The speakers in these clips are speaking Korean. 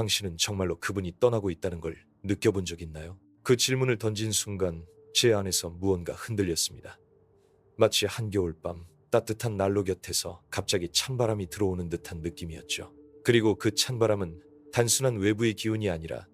당신은 정말로 그분이 떠나고 있다는 걸 느껴본 적 있나요? 그 질문을 던진 순간 제 안에서 무언가 흔들렸습니다. 마치 한겨울밤 따뜻한 난로 곁에서 갑자기 찬바람이 들어오는 듯한 느낌이었죠. 그리고 그 찬바람은 단순한 외부의 기운이 아니라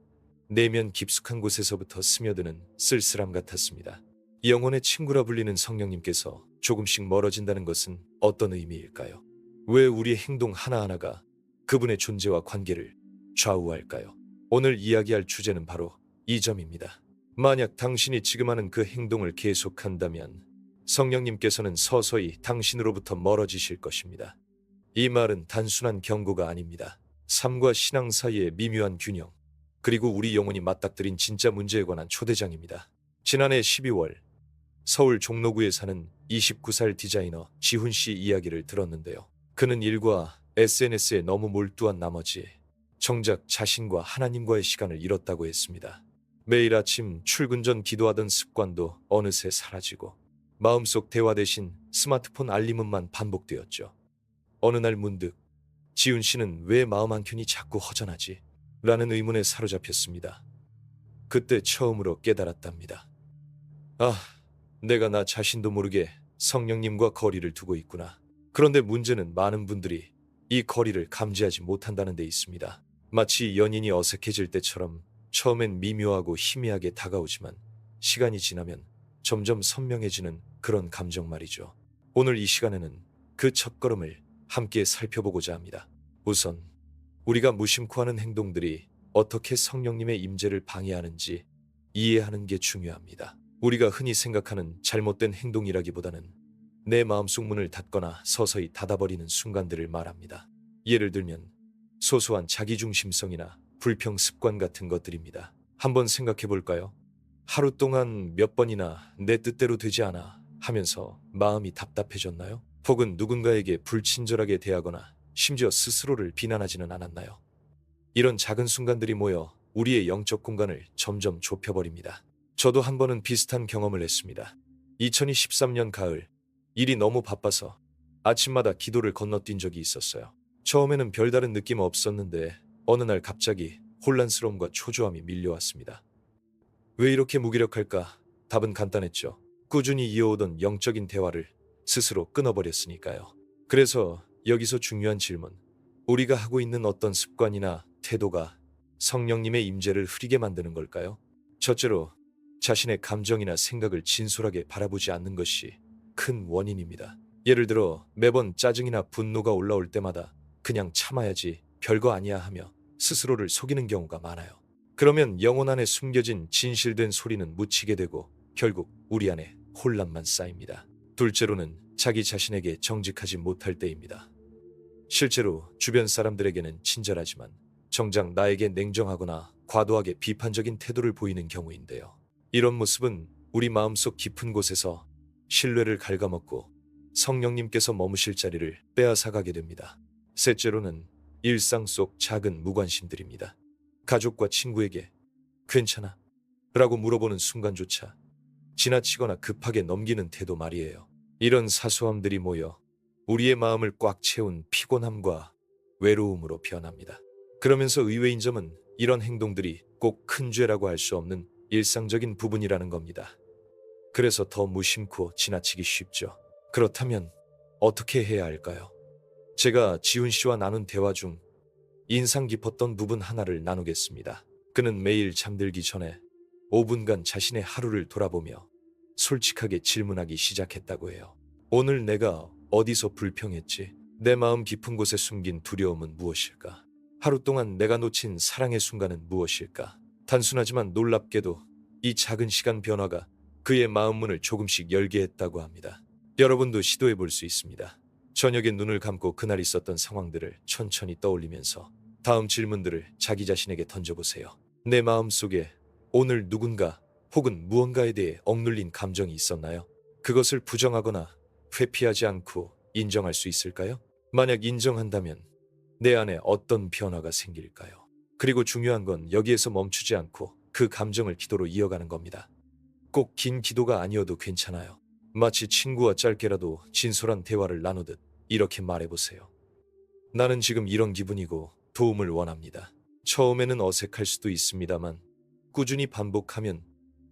내면 깊숙한 곳에서부터 스며드는 쓸쓸함 같았습니다. 영혼의 친구라 불리는 성령님께서 조금씩 멀어진다는 것은 어떤 의미일까요? 왜 우리의 행동 하나하나가 그분의 존재와 관계를 좌우할까요? 오늘 이야기할 주제는 바로 이 점입니다. 만약 당신이 지금 하는 그 행동을 계속한다면 성령님께서는 서서히 당신으로부터 멀어지실 것입니다. 이 말은 단순한 경고가 아닙니다. 삶과 신앙 사이의 미묘한 균형, 그리고 우리 영혼이 맞닥뜨린 진짜 문제에 관한 초대장입니다. 지난해 12월 서울 종로구에 사는 29살 디자이너 지훈 씨 이야기를 들었는데요. 그는 일과 SNS에 너무 몰두한 나머지 정작 자신과 하나님과의 시간을 잃었다고 했습니다. 매일 아침 출근 전 기도하던 습관도 어느새 사라지고 마음속 대화 대신 스마트폰 알림음만 반복되었죠. 어느 날 문득 지훈 씨는 왜 마음 한켠이 자꾸 허전하지? 라는 의문에 사로잡혔습니다. 그때 처음으로 깨달았답니다. 아, 내가 나 자신도 모르게 성령님과 거리를 두고 있구나. 그런데 문제는 많은 분들이 이 거리를 감지하지 못한다는 데 있습니다. 마치 연인이 어색해질 때처럼 처음엔 미묘하고 희미하게 다가오지만 시간이 지나면 점점 선명해지는 그런 감정 말이죠. 오늘 이 시간에는 그 첫걸음을 함께 살펴보고자 합니다. 우선 우리가 무심코 하는 행동들이 어떻게 성령님의 임재를 방해하는지 이해하는 게 중요합니다. 우리가 흔히 생각하는 잘못된 행동이라기보다는 내 마음속 문을 닫거나 서서히 닫아버리는 순간들을 말합니다. 예를 들면 소소한 자기중심성이나 불평 습관 같은 것들입니다. 한번 생각해 볼까요? 하루 동안 몇 번이나 내 뜻대로 되지 않아 하면서 마음이 답답해졌나요? 혹은 누군가에게 불친절하게 대하거나 심지어 스스로를 비난하지는 않았나요? 이런 작은 순간들이 모여 우리의 영적 공간을 점점 좁혀버립니다. 저도 한 번은 비슷한 경험을 했습니다. 2023년 가을, 일이 너무 바빠서 아침마다 기도를 건너뛴 적이 있었어요. 처음에는 별다른 느낌 없었는데 어느 날 갑자기 혼란스러움과 초조함이 밀려왔습니다. 왜 이렇게 무기력할까? 답은 간단했죠. 꾸준히 이어오던 영적인 대화를 스스로 끊어버렸으니까요. 그래서 여기서 중요한 질문, 우리가 하고 있는 어떤 습관이나 태도가 성령님의 임재를 흐리게 만드는 걸까요? 첫째로 자신의 감정이나 생각을 진솔하게 바라보지 않는 것이 큰 원인입니다. 예를 들어 매번 짜증이나 분노가 올라올 때마다 그냥 참아야지, 별거 아니야 하며 스스로를 속이는 경우가 많아요. 그러면 영혼 안에 숨겨진 진실된 소리는 묻히게 되고 결국 우리 안에 혼란만 쌓입니다. 둘째로는 자기 자신에게 정직하지 못할 때입니다. 실제로 주변 사람들에게는 친절하지만 정작 나에게 냉정하거나 과도하게 비판적인 태도를 보이는 경우인데요. 이런 모습은 우리 마음속 깊은 곳에서 신뢰를 갉아먹고 성령님께서 머무실 자리를 빼앗아가게 됩니다. 셋째로는 일상 속 작은 무관심들입니다. 가족과 친구에게 괜찮아? 라고 물어보는 순간조차 지나치거나 급하게 넘기는 태도 말이에요. 이런 사소함들이 모여 우리의 마음을 꽉 채운 피곤함과 외로움으로 변합니다. 그러면서 의외인 점은 이런 행동들이 꼭 큰 죄라고 할 수 없는 일상적인 부분이라는 겁니다. 그래서 더 무심코 지나치기 쉽죠. 그렇다면 어떻게 해야 할까요? 제가 지훈 씨와 나눈 대화 중 인상 깊었던 부분 하나를 나누겠습니다. 그는 매일 잠들기 전에 5분간 자신의 하루를 돌아보며 솔직하게 질문하기 시작했다고 해요. 오늘 내가 어디서 불평했지? 내 마음 깊은 곳에 숨긴 두려움은 무엇일까? 하루 동안 내가 놓친 사랑의 순간은 무엇일까? 단순하지만 놀랍게도 이 작은 시간 변화가 그의 마음 문을 조금씩 열게 했다고 합니다. 여러분도 시도해 볼 수 있습니다. 저녁에 눈을 감고 그날 있었던 상황들을 천천히 떠올리면서 다음 질문들을 자기 자신에게 던져보세요. 내 마음 속에 오늘 누군가 혹은 무언가에 대해 억눌린 감정이 있었나요? 그것을 부정하거나 회피하지 않고 인정할 수 있을까요? 만약 인정한다면 내 안에 어떤 변화가 생길까요? 그리고 중요한 건 여기에서 멈추지 않고 그 감정을 기도로 이어가는 겁니다. 꼭 긴 기도가 아니어도 괜찮아요. 마치 친구와 짧게라도 진솔한 대화를 나누듯 이렇게 말해보세요. 나는 지금 이런 기분이고 도움을 원합니다. 처음에는 어색할 수도 있습니다만 꾸준히 반복하면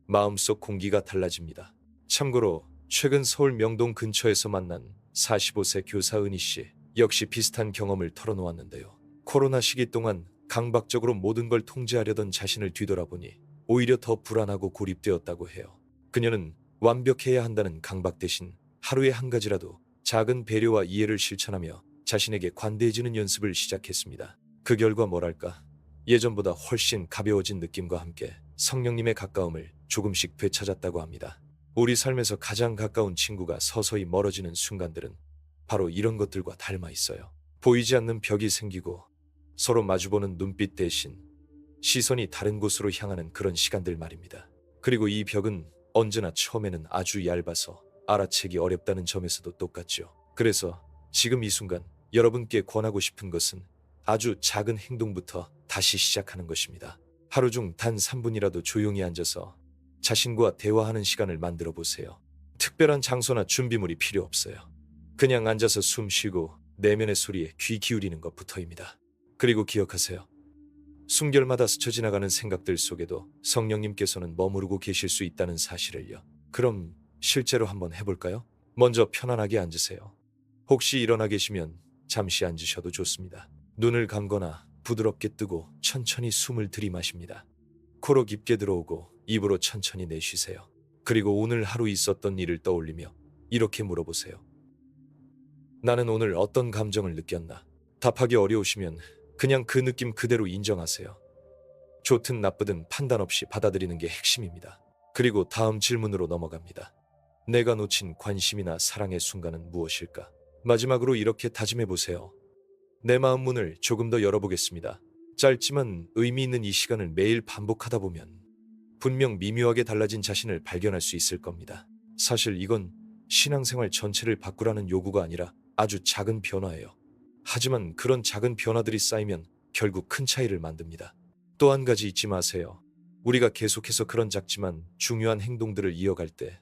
마음속 공기가 달라집니다. 참고로 최근 서울 명동 근처에서 만난 45세 교사 은희 씨 역시 비슷한 경험을 털어놓았는데요. 코로나 시기 동안 강박적으로 모든 걸 통제하려던 자신을 뒤돌아보니 오히려 더 불안하고 고립되었다고 해요. 그녀는 완벽해야 한다는 강박 대신 하루에 한 가지라도 작은 배려와 이해를 실천하며 자신에게 관대해지는 연습을 시작했습니다. 그 결과 뭐랄까, 예전보다 훨씬 가벼워진 느낌과 함께 성령님의 가까움을 조금씩 되찾았다고 합니다. 우리 삶에서 가장 가까운 친구가 서서히 멀어지는 순간들은 바로 이런 것들과 닮아 있어요. 보이지 않는 벽이 생기고 서로 마주보는 눈빛 대신 시선이 다른 곳으로 향하는 그런 시간들 말입니다. 그리고 이 벽은 언제나 처음에는 아주 얇아서 알아채기 어렵다는 점에서도 똑같죠. 그래서 지금 이 순간 여러분께 권하고 싶은 것은 아주 작은 행동부터 다시 시작하는 것입니다. 하루 중 단 3분이라도 조용히 앉아서 자신과 대화하는 시간을 만들어 보세요. 특별한 장소나 준비물이 필요 없어요. 그냥 앉아서 숨 쉬고 내면의 소리에 귀 기울이는 것부터입니다. 그리고 기억하세요. 숨결마다 스쳐 지나가는 생각들 속에도 성령님께서는 머무르고 계실 수 있다는 사실을요. 그럼 실제로 한번 해볼까요? 먼저 편안하게 앉으세요. 혹시 일어나 계시면 잠시 앉으셔도 좋습니다. 눈을 감거나 부드럽게 뜨고 천천히 숨을 들이마십니다. 코로 깊게 들어오고 입으로 천천히 내쉬세요. 그리고 오늘 하루 있었던 일을 떠올리며 이렇게 물어보세요. 나는 오늘 어떤 감정을 느꼈나? 답하기 어려우시면 그냥 그 느낌 그대로 인정하세요. 좋든 나쁘든 판단 없이 받아들이는 게 핵심입니다. 그리고 다음 질문으로 넘어갑니다. 내가 놓친 관심이나 사랑의 순간은 무엇일까? 마지막으로 이렇게 다짐해 보세요. 내 마음 문을 조금 더 열어보겠습니다. 짧지만 의미 있는 이 시간을 매일 반복하다 보면 분명 미묘하게 달라진 자신을 발견할 수 있을 겁니다. 사실 이건 신앙생활 전체를 바꾸라는 요구가 아니라 아주 작은 변화예요. 하지만 그런 작은 변화들이 쌓이면 결국 큰 차이를 만듭니다. 또 한 가지 잊지 마세요. 우리가 계속해서 그런 작지만 중요한 행동들을 이어갈 때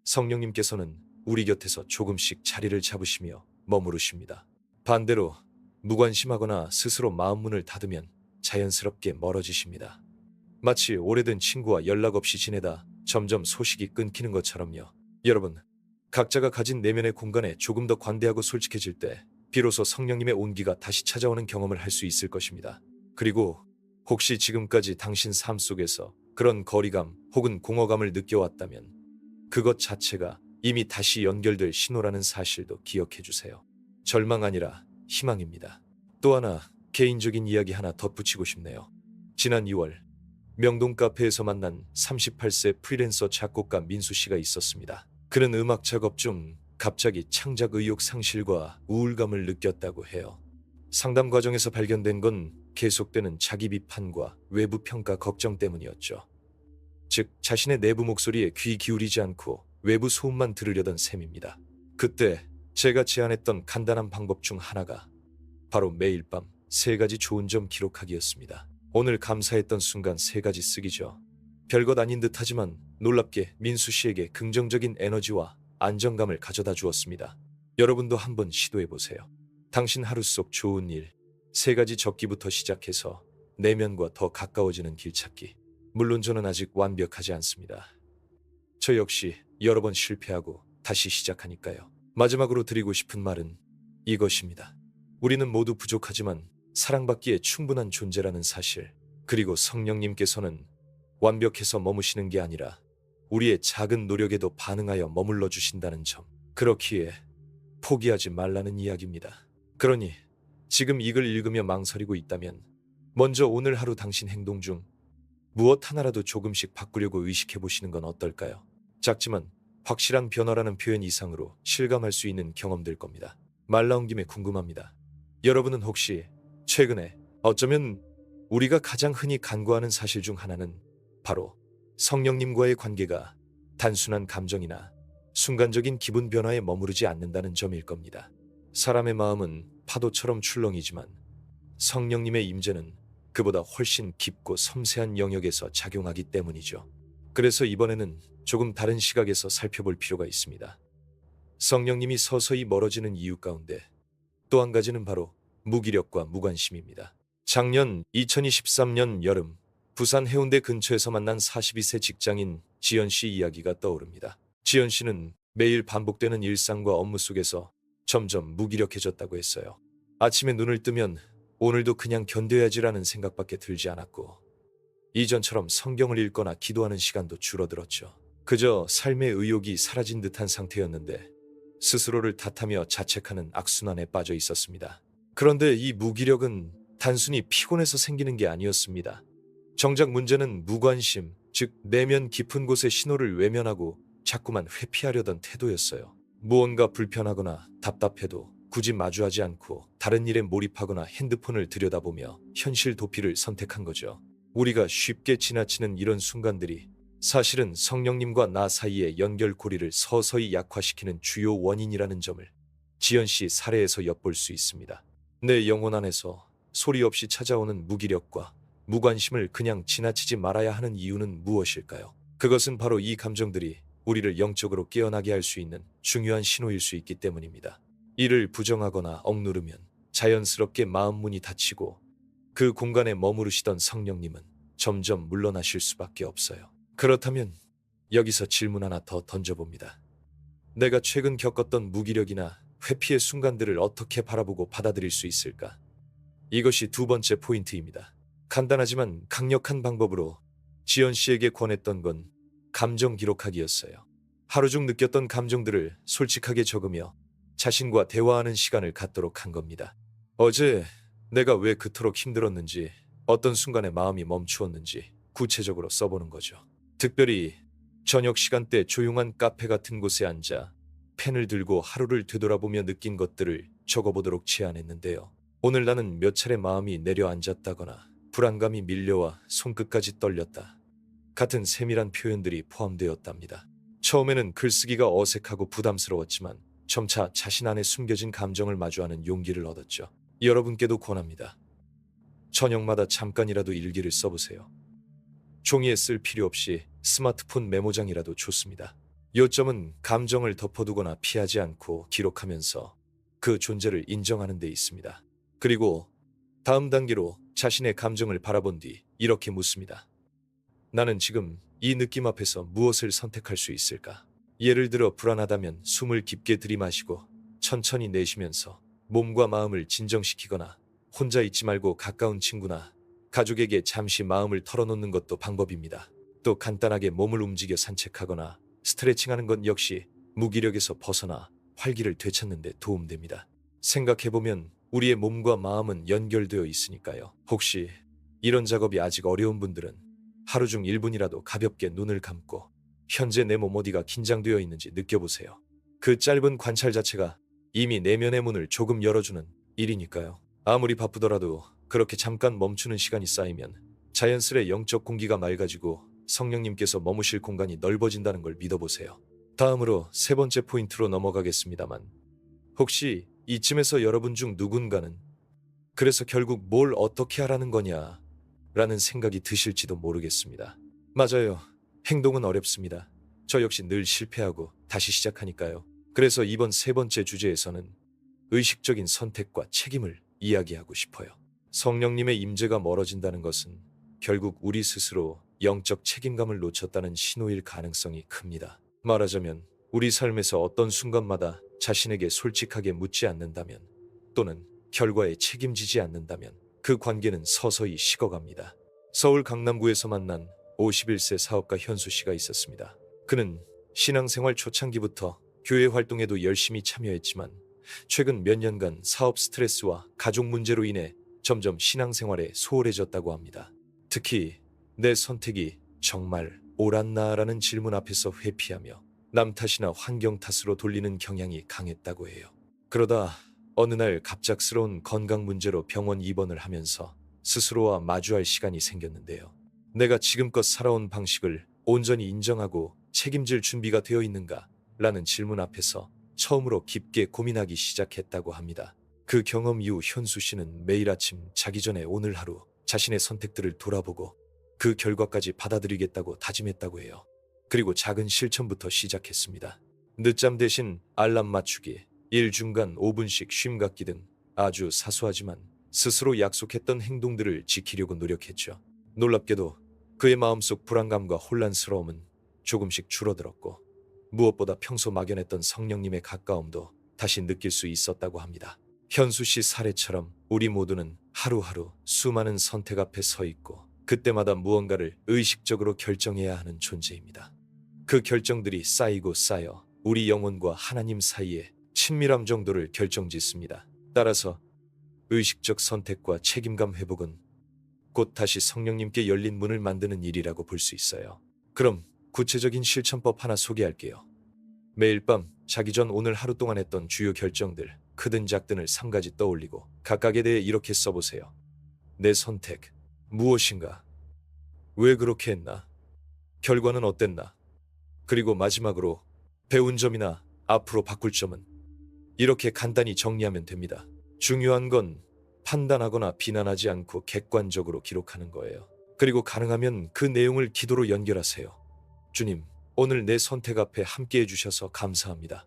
성령님께서는 우리 곁에서 조금씩 자리를 잡으시며 머무르십니다. 반대로 무관심하거나 스스로 마음문을 닫으면 자연스럽게 멀어지십니다. 마치 오래된 친구와 연락 없이 지내다 점점 소식이 끊기는 것처럼요. 여러분, 각자가 가진 내면의 공간에 조금 더 관대하고 솔직해질 때 비로소 성령님의 온기가 다시 찾아오는 경험을 할 수 있을 것입니다. 그리고 혹시 지금까지 당신 삶 속에서 그런 거리감 혹은 공허감을 느껴왔다면 그것 자체가 이미 다시 연결될 신호라는 사실도 기억해 주세요. 절망 아니라 희망입니다. 또 하나 개인적인 이야기 하나 덧붙이고 싶네요. 지난 2월 명동 카페에서 만난 38세 프리랜서 작곡가 민수 씨가 있었습니다. 그는 음악 작업 중 갑자기 창작 의욕 상실과 우울감을 느꼈다고 해요. 상담 과정에서 발견된 건 계속되는 자기 비판과 외부 평가 걱정 때문이었죠. 즉 자신의 내부 목소리에 귀 기울이지 않고 외부 소음만 들으려던 셈입니다. 그때 제가 제안했던 간단한 방법 중 하나가 바로 매일 밤 3가지 좋은 점 기록하기였습니다. 오늘 감사했던 순간 3가지 쓰기죠. 별것 아닌 듯 하지만 놀랍게 민수 씨에게 긍정적인 에너지와 안정감을 가져다 주었습니다. 여러분도 한번 시도해보세요. 당신 하루 속 좋은 일 3가지 적기부터 시작해서 내면과 더 가까워지는 길 찾기. 물론 저는 아직 완벽하지 않습니다. 저 역시 여러 번 실패하고 다시 시작하니까요. 마지막으로 드리고 싶은 말은 이것입니다. 우리는 모두 부족하지만 사랑받기에 충분한 존재라는 사실, 그리고 성령님께서는 완벽해서 머무시는 게 아니라 우리의 작은 노력에도 반응하여 머물러 주신다는 점, 그렇기에 포기하지 말라는 이야기입니다. 그러니 지금 이걸 읽으며 망설이고 있다면 먼저 오늘 하루 당신 행동 중 무엇 하나라도 조금씩 바꾸려고 의식해 보시는 건 어떨까요? 작지만 확실한 변화라는 표현 이상으로 실감할 수 있는 경험될 겁니다. 말 나온 김에 궁금합니다. 여러분은 혹시 최근에 어쩌면 우리가 가장 흔히 간구하는 사실 중 하나는 바로 성령님과의 관계가 단순한 감정이나 순간적인 기분 변화에 머무르지 않는다는 점일 겁니다. 사람의 마음은 파도처럼 출렁이지만 성령님의 임재는 그보다 훨씬 깊고 섬세한 영역에서 작용하기 때문이죠. 그래서 이번에는 조금 다른 시각에서 살펴볼 필요가 있습니다. 성령님이 서서히 멀어지는 이유 가운데 또 한 가지는 바로 무기력과 무관심입니다. 작년 2023년 여름 부산 해운대 근처에서 만난 42세 직장인 지연 씨 이야기가 떠오릅니다. 지연 씨는 매일 반복되는 일상과 업무 속에서 점점 무기력해졌다고 했어요. 아침에 눈을 뜨면 오늘도 그냥 견뎌야지라는 생각밖에 들지 않았고, 이전처럼 성경을 읽거나 기도하는 시간도 줄어들었죠. 그저 삶의 의욕이 사라진 듯한 상태였는데 스스로를 탓하며 자책하는 악순환에 빠져 있었습니다. 그런데 이 무기력은 단순히 피곤해서 생기는 게 아니었습니다. 정작 문제는 무관심, 즉 내면 깊은 곳의 신호를 외면하고 자꾸만 회피하려던 태도였어요. 무언가 불편하거나 답답해도 굳이 마주하지 않고 다른 일에 몰입하거나 핸드폰을 들여다보며 현실 도피를 선택한 거죠. 우리가 쉽게 지나치는 이런 순간들이 사실은 성령님과 나 사이의 연결고리를 서서히 약화시키는 주요 원인이라는 점을 지연 씨 사례에서 엿볼 수 있습니다. 내 영혼 안에서 소리 없이 찾아오는 무기력과 무관심을 그냥 지나치지 말아야 하는 이유는 무엇일까요? 그것은 바로 이 감정들이 우리를 영적으로 깨어나게 할 수 있는 중요한 신호일 수 있기 때문입니다. 이를 부정하거나 억누르면 자연스럽게 마음 문이 닫히고 그 공간에 머무르시던 성령님은 점점 물러나실 수밖에 없어요. 그렇다면 여기서 질문 하나 더 던져봅니다. 내가 최근 겪었던 무기력이나 회피의 순간들을 어떻게 바라보고 받아들일 수 있을까? 이것이 두 번째 포인트입니다. 간단하지만 강력한 방법으로 지연 씨에게 권했던 건 감정 기록하기였어요. 하루 중 느꼈던 감정들을 솔직하게 적으며 자신과 대화하는 시간을 갖도록 한 겁니다. 어제 내가 왜 그토록 힘들었는지, 어떤 순간에 마음이 멈추었는지 구체적으로 써보는 거죠. 특별히 저녁 시간대 조용한 카페 같은 곳에 앉아 펜을 들고 하루를 되돌아보며 느낀 것들을 적어보도록 제안했는데요. 오늘 나는 몇 차례 마음이 내려앉았다거나 불안감이 밀려와 손끝까지 떨렸다 같은 세밀한 표현들이 포함되었답니다. 처음에는 글쓰기가 어색하고 부담스러웠지만 점차 자신 안에 숨겨진 감정을 마주하는 용기를 얻었죠. 여러분께도 권합니다. 저녁마다 잠깐이라도 일기를 써보세요. 종이에 쓸 필요 없이 스마트폰 메모장이라도 좋습니다. 요점은 감정을 덮어두거나 피하지 않고 기록하면서 그 존재를 인정하는 데 있습니다. 그리고 다음 단계로 자신의 감정을 바라본 뒤 이렇게 묻습니다. 나는 지금 이 느낌 앞에서 무엇을 선택할 수 있을까? 예를 들어 불안하다면 숨을 깊게 들이마시고 천천히 내쉬면서 몸과 마음을 진정시키거나, 혼자 있지 말고 가까운 친구나 가족에게 잠시 마음을 털어놓는 것도 방법입니다. 또 간단하게 몸을 움직여 산책하거나 스트레칭하는 것 역시 무기력에서 벗어나 활기를 되찾는 데 도움됩니다. 생각해보면 우리의 몸과 마음은 연결되어 있으니까요. 혹시 이런 작업이 아직 어려운 분들은 하루 중 1분이라도 가볍게 눈을 감고 현재 내 몸 어디가 긴장되어 있는지 느껴보세요. 그 짧은 관찰 자체가 이미 내면의 문을 조금 열어주는 일이니까요. 아무리 바쁘더라도 그렇게 잠깐 멈추는 시간이 쌓이면 자연스레 영적 공기가 맑아지고 성령님께서 머무실 공간이 넓어진다는 걸 믿어보세요. 다음으로 세 번째 포인트로 넘어가겠습니다만, 혹시 이쯤에서 여러분 중 누군가는 그래서 결국 뭘 어떻게 하라는 거냐 라는 생각이 드실지도 모르겠습니다. 맞아요. 행동은 어렵습니다. 저 역시 늘 실패하고 다시 시작하니까요. 그래서 이번 세 번째 주제에서는 의식적인 선택과 책임을 이야기하고 싶어요. 성령님의 임재가 멀어진다는 것은 결국 우리 스스로 영적 책임감을 놓쳤다는 신호일 가능성이 큽니다. 말하자면 우리 삶에서 어떤 순간마다 자신에게 솔직하게 묻지 않는다면, 또는 결과에 책임지지 않는다면 그 관계는 서서히 식어갑니다. 서울 강남구에서 만난 51세 사업가 현수 씨가 있었습니다. 그는 신앙생활 초창기부터 교회 활동에도 열심히 참여했지만 최근 몇 년간 사업 스트레스와 가족 문제로 인해 점점 신앙생활에 소홀해졌다고 합니다. 특히 내 선택이 정말 옳았나라는 질문 앞에서 회피하며 남 탓이나 환경 탓으로 돌리는 경향이 강했다고 해요. 그러다 어느 날 갑작스러운 건강 문제로 병원 입원을 하면서 스스로와 마주할 시간이 생겼는데요. 내가 지금껏 살아온 방식을 온전히 인정하고 책임질 준비가 되어 있는가? 라는 질문 앞에서 처음으로 깊게 고민하기 시작했다고 합니다. 그 경험 이후 현수 씨는 매일 아침 자기 전에 오늘 하루 자신의 선택들을 돌아보고 그 결과까지 받아들이겠다고 다짐했다고 해요. 그리고 작은 실천부터 시작했습니다. 늦잠 대신 알람 맞추기, 일 중간 5분씩 쉼 갖기 등 아주 사소하지만 스스로 약속했던 행동들을 지키려고 노력했죠. 놀랍게도 그의 마음속 불안감과 혼란스러움은 조금씩 줄어들었고 무엇보다 평소 막연했던 성령님의 가까움도 다시 느낄 수 있었다고 합니다. 현수 씨 사례처럼 우리 모두는 하루하루 수많은 선택 앞에 서 있고 그때마다 무언가를 의식적으로 결정해야 하는 존재입니다. 그 결정들이 쌓이고 쌓여 우리 영혼과 하나님 사이의 친밀함 정도를 결정짓습니다. 따라서 의식적 선택과 책임감 회복은 곧 다시 성령님께 열린 문을 만드는 일이라고 볼 수 있어요. 그럼 구체적인 실천법 하나 소개할게요. 매일 밤 자기 전 오늘 하루 동안 했던 주요 결정들, 크든 작든을 3가지 떠올리고 각각에 대해 이렇게 써보세요. 내 선택, 무엇인가? 왜 그렇게 했나? 결과는 어땠나? 그리고 마지막으로 배운 점이나 앞으로 바꿀 점은? 이렇게 간단히 정리하면 됩니다. 중요한 건 판단하거나 비난하지 않고 객관적으로 기록하는 거예요. 그리고 가능하면 그 내용을 기도로 연결하세요. 주님, 오늘 내 선택 앞에 함께 해주셔서 감사합니다.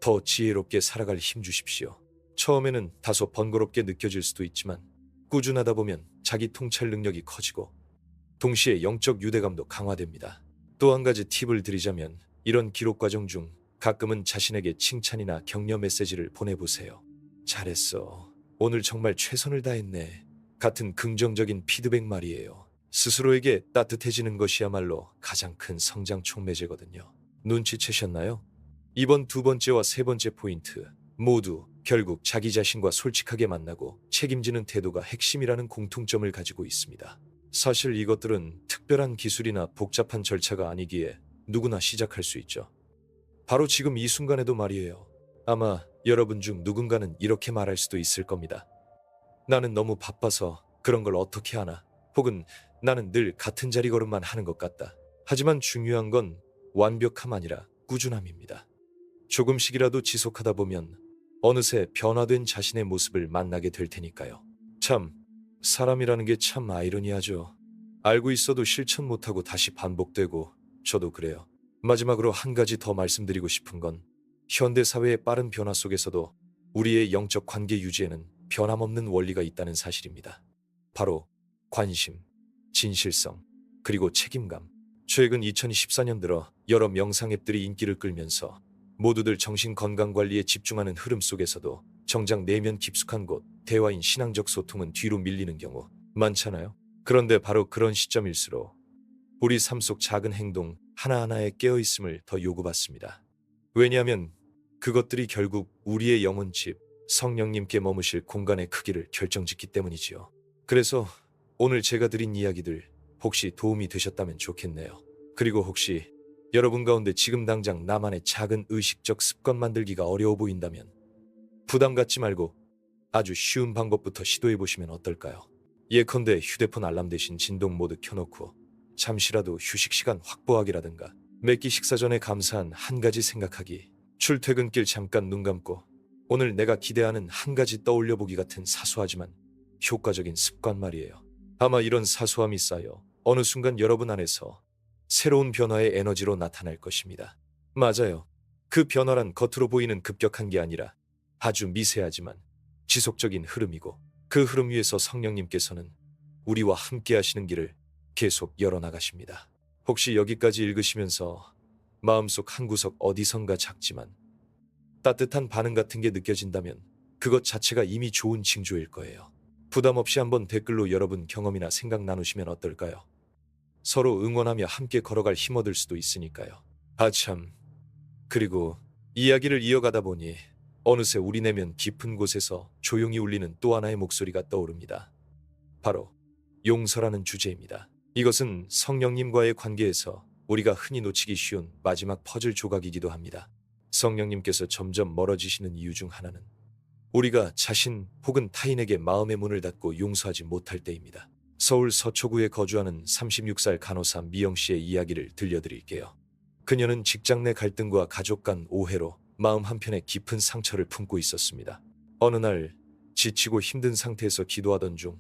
더 지혜롭게 살아갈 힘 주십시오. 처음에는 다소 번거롭게 느껴질 수도 있지만 꾸준하다 보면 자기 통찰 능력이 커지고 동시에 영적 유대감도 강화됩니다. 또 한 가지 팁을 드리자면 이런 기록 과정 중 가끔은 자신에게 칭찬이나 격려 메시지를 보내보세요. 잘했어. 오늘 정말 최선을 다했네. 같은 긍정적인 피드백 말이에요. 스스로에게 따뜻해지는 것이야말로 가장 큰 성장 촉매제거든요. 눈치채셨나요? 이번 2번째와 3번째 포인트 모두 결국 자기 자신과 솔직하게 만나고 책임지는 태도가 핵심이라는 공통점을 가지고 있습니다. 사실 이것들은 특별한 기술이나 복잡한 절차가 아니기에 누구나 시작할 수 있죠. 바로 지금 이 순간에도 말이에요. 아마 여러분 중 누군가는 이렇게 말할 수도 있을 겁니다. 나는 너무 바빠서 그런 걸 어떻게 하나? 혹은 나는 늘 같은 자리 걸음만 하는 것 같다. 하지만 중요한 건 완벽함 아니라 꾸준함입니다. 조금씩이라도 지속하다 보면 어느새 변화된 자신의 모습을 만나게 될 테니까요. 참, 사람이라는 게 참 아이러니하죠. 알고 있어도 실천 못하고 다시 반복되고 저도 그래요. 마지막으로 한 가지 더 말씀드리고 싶은 건 현대사회의 빠른 변화 속에서도 우리의 영적 관계 유지에는 변함없는 원리가 있다는 사실입니다. 바로 관심, 진실성, 그리고 책임감. 최근 2024년 들어 여러 명상 앱들이 인기를 끌면서 모두들 정신건강관리에 집중하는 흐름 속에서도 정작 내면 깊숙한 곳, 대화인 신앙적 소통은 뒤로 밀리는 경우 많잖아요. 그런데 바로 그런 시점일수록 우리 삶 속 작은 행동 하나하나에 깨어있음을 더 요구받습니다. 왜냐하면 그것들이 결국 우리의 영혼집, 성령님께 머무실 공간의 크기를 결정짓기 때문이지요. 그래서 오늘 제가 드린 이야기들 혹시 도움이 되셨다면 좋겠네요. 그리고 혹시 여러분 가운데 지금 당장 나만의 작은 의식적 습관 만들기가 어려워 보인다면 부담 갖지 말고 아주 쉬운 방법부터 시도해 보시면 어떨까요? 예컨대 휴대폰 알람 대신 진동 모드 켜놓고 잠시라도 휴식 시간 확보하기라든가, 매끼 식사 전에 감사한 한 가지 생각하기, 출퇴근길 잠깐 눈 감고 오늘 내가 기대하는 한 가지 떠올려 보기 같은 사소하지만 효과적인 습관 말이에요. 아마 이런 사소함이 쌓여 어느 순간 여러분 안에서 새로운 변화의 에너지로 나타날 것입니다. 맞아요. 그 변화란 겉으로 보이는 급격한 게 아니라 아주 미세하지만 지속적인 흐름이고, 그 흐름 위에서 성령님께서는 우리와 함께 하시는 길을 계속 열어나가십니다. 혹시 여기까지 읽으시면서 마음속 한구석 어디선가 작지만 따뜻한 반응 같은 게 느껴진다면 그것 자체가 이미 좋은 징조일 거예요. 부담 없이 한번 댓글로 여러분 경험이나 생각 나누시면 어떨까요? 서로 응원하며 함께 걸어갈 힘 얻을 수도 있으니까요. 아참, 그리고 이야기를 이어가다 보니 어느새 우리 내면 깊은 곳에서 조용히 울리는 또 하나의 목소리가 떠오릅니다. 바로 용서라는 주제입니다. 이것은 성령님과의 관계에서 우리가 흔히 놓치기 쉬운 마지막 퍼즐 조각이기도 합니다. 성령님께서 점점 멀어지시는 이유 중 하나는 우리가 자신 혹은 타인에게 마음의 문을 닫고 용서하지 못할 때입니다. 서울 서초구에 거주하는 36살 간호사 미영 씨의 이야기를 들려드릴게요. 그녀는 직장 내 갈등과 가족 간 오해로 마음 한편에 깊은 상처를 품고 있었습니다. 어느 날 지치고 힘든 상태에서 기도하던 중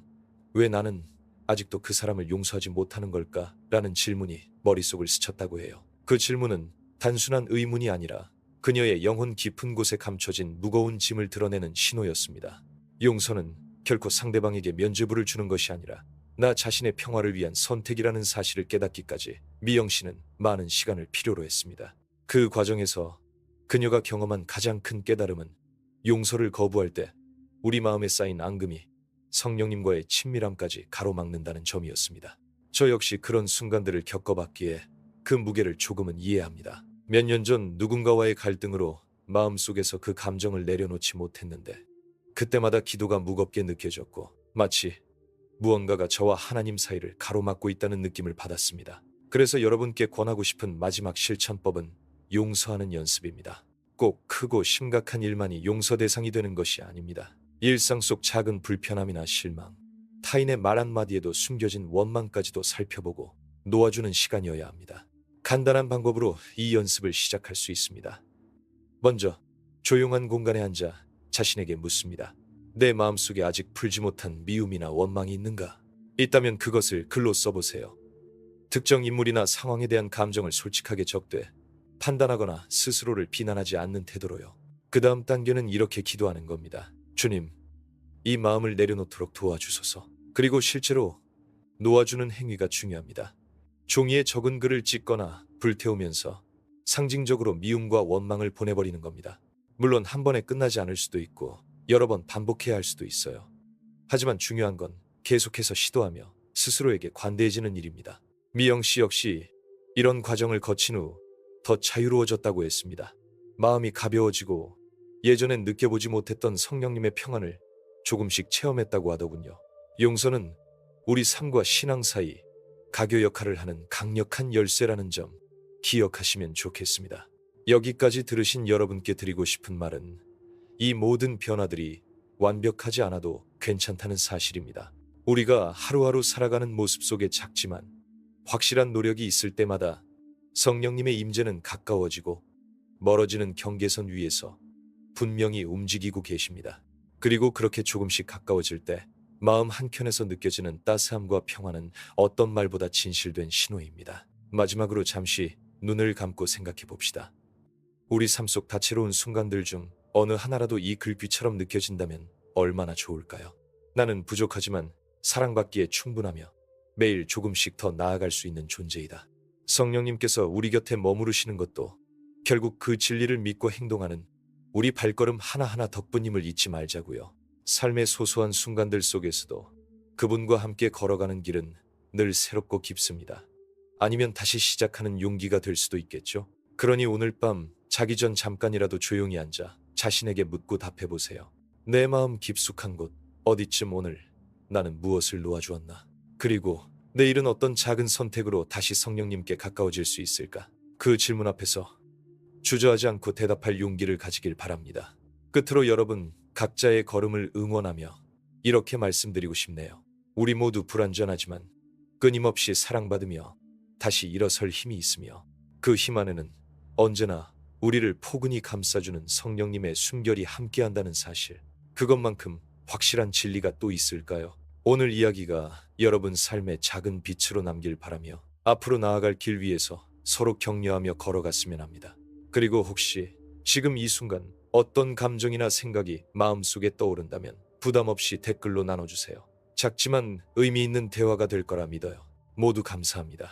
왜 나는 아직도 그 사람을 용서하지 못하는 걸까? 라는 질문이 머릿속을 스쳤다고 해요. 그 질문은 단순한 의문이 아니라 그녀의 영혼 깊은 곳에 감춰진 무거운 짐을 드러내는 신호였습니다. 용서는 결코 상대방에게 면죄부를 주는 것이 아니라 나 자신의 평화를 위한 선택이라는 사실을 깨닫기까지 미영 씨는 많은 시간을 필요로 했습니다. 그 과정에서 그녀가 경험한 가장 큰 깨달음은 용서를 거부할 때 우리 마음에 쌓인 앙금이 성령님과의 친밀함까지 가로막는다는 점이었습니다. 저 역시 그런 순간들을 겪어봤기에 그 무게를 조금은 이해합니다. 몇 년 전 누군가와의 갈등으로 마음속에서 그 감정을 내려놓지 못했는데 그때마다 기도가 무겁게 느껴졌고 마치 무언가가 저와 하나님 사이를 가로막고 있다는 느낌을 받았습니다. 그래서 여러분께 권하고 싶은 마지막 실천법은 용서하는 연습입니다. 꼭 크고 심각한 일만이 용서 대상이 되는 것이 아닙니다. 일상 속 작은 불편함이나 실망, 타인의 말 한마디에도 숨겨진 원망까지도 살펴보고 놓아주는 시간이어야 합니다. 간단한 방법으로 이 연습을 시작할 수 있습니다. 먼저 조용한 공간에 앉아 자신에게 묻습니다. 내 마음속에 아직 풀지 못한 미움이나 원망이 있는가? 있다면 그것을 글로 써보세요. 특정 인물이나 상황에 대한 감정을 솔직하게 적되 판단하거나 스스로를 비난하지 않는 태도로요. 그 다음 단계는 이렇게 기도하는 겁니다. 주님, 이 마음을 내려놓도록 도와주소서. 그리고 실제로 놓아주는 행위가 중요합니다. 종이에 적은 글을 찍거나 불태우면서 상징적으로 미움과 원망을 보내버리는 겁니다. 물론 한 번에 끝나지 않을 수도 있고 여러 번 반복해야 할 수도 있어요. 하지만 중요한 건 계속해서 시도하며 스스로에게 관대해지는 일입니다. 미영 씨 역시 이런 과정을 거친 후 더 자유로워졌다고 했습니다. 마음이 가벼워지고 예전엔 느껴보지 못했던 성령님의 평안을 조금씩 체험했다고 하더군요. 용서는 우리 삶과 신앙 사이 가교 역할을 하는 강력한 열쇠라는 점 기억하시면 좋겠습니다. 여기까지 들으신 여러분께 드리고 싶은 말은 이 모든 변화들이 완벽하지 않아도 괜찮다는 사실입니다. 우리가 하루하루 살아가는 모습 속에 작지만 확실한 노력이 있을 때마다 성령님의 임재는 가까워지고 멀어지는 경계선 위에서 분명히 움직이고 계십니다. 그리고 그렇게 조금씩 가까워질 때 마음 한켠에서 느껴지는 따스함과 평화는 어떤 말보다 진실된 신호입니다. 마지막으로 잠시 눈을 감고 생각해 봅시다. 우리 삶 속 다채로운 순간들 중 어느 하나라도 이 글귀처럼 느껴진다면 얼마나 좋을까요? 나는 부족하지만 사랑받기에 충분하며 매일 조금씩 더 나아갈 수 있는 존재이다. 성령님께서 우리 곁에 머무르시는 것도 결국 그 진리를 믿고 행동하는 우리 발걸음 하나하나 덕분임을 잊지 말자고요. 삶의 소소한 순간들 속에서도 그분과 함께 걸어가는 길은 늘 새롭고 깊습니다. 아니면 다시 시작하는 용기가 될 수도 있겠죠. 그러니 오늘 밤 자기 전 잠깐이라도 조용히 앉아 자신에게 묻고 답해보세요. 내 마음 깊숙한 곳 어디쯤 오늘 나는 무엇을 놓아주었나? 그리고 내일은 어떤 작은 선택으로 다시 성령님께 가까워질 수 있을까? 그 질문 앞에서 주저하지 않고 대답할 용기를 가지길 바랍니다. 끝으로 여러분 각자의 걸음을 응원하며 이렇게 말씀드리고 싶네요. 우리 모두 불완전하지만 끊임없이 사랑받으며 다시 일어설 힘이 있으며 그 힘 안에는 언제나 우리를 포근히 감싸주는 성령님의 숨결이 함께한다는 사실, 그것만큼 확실한 진리가 또 있을까요? 오늘 이야기가 여러분 삶의 작은 빛으로 남길 바라며 앞으로 나아갈 길 위에서 서로 격려하며 걸어갔으면 합니다. 그리고 혹시 지금 이 순간 어떤 감정이나 생각이 마음속에 떠오른다면 부담 없이 댓글로 나눠주세요. 작지만 의미 있는 대화가 될 거라 믿어요. 모두 감사합니다.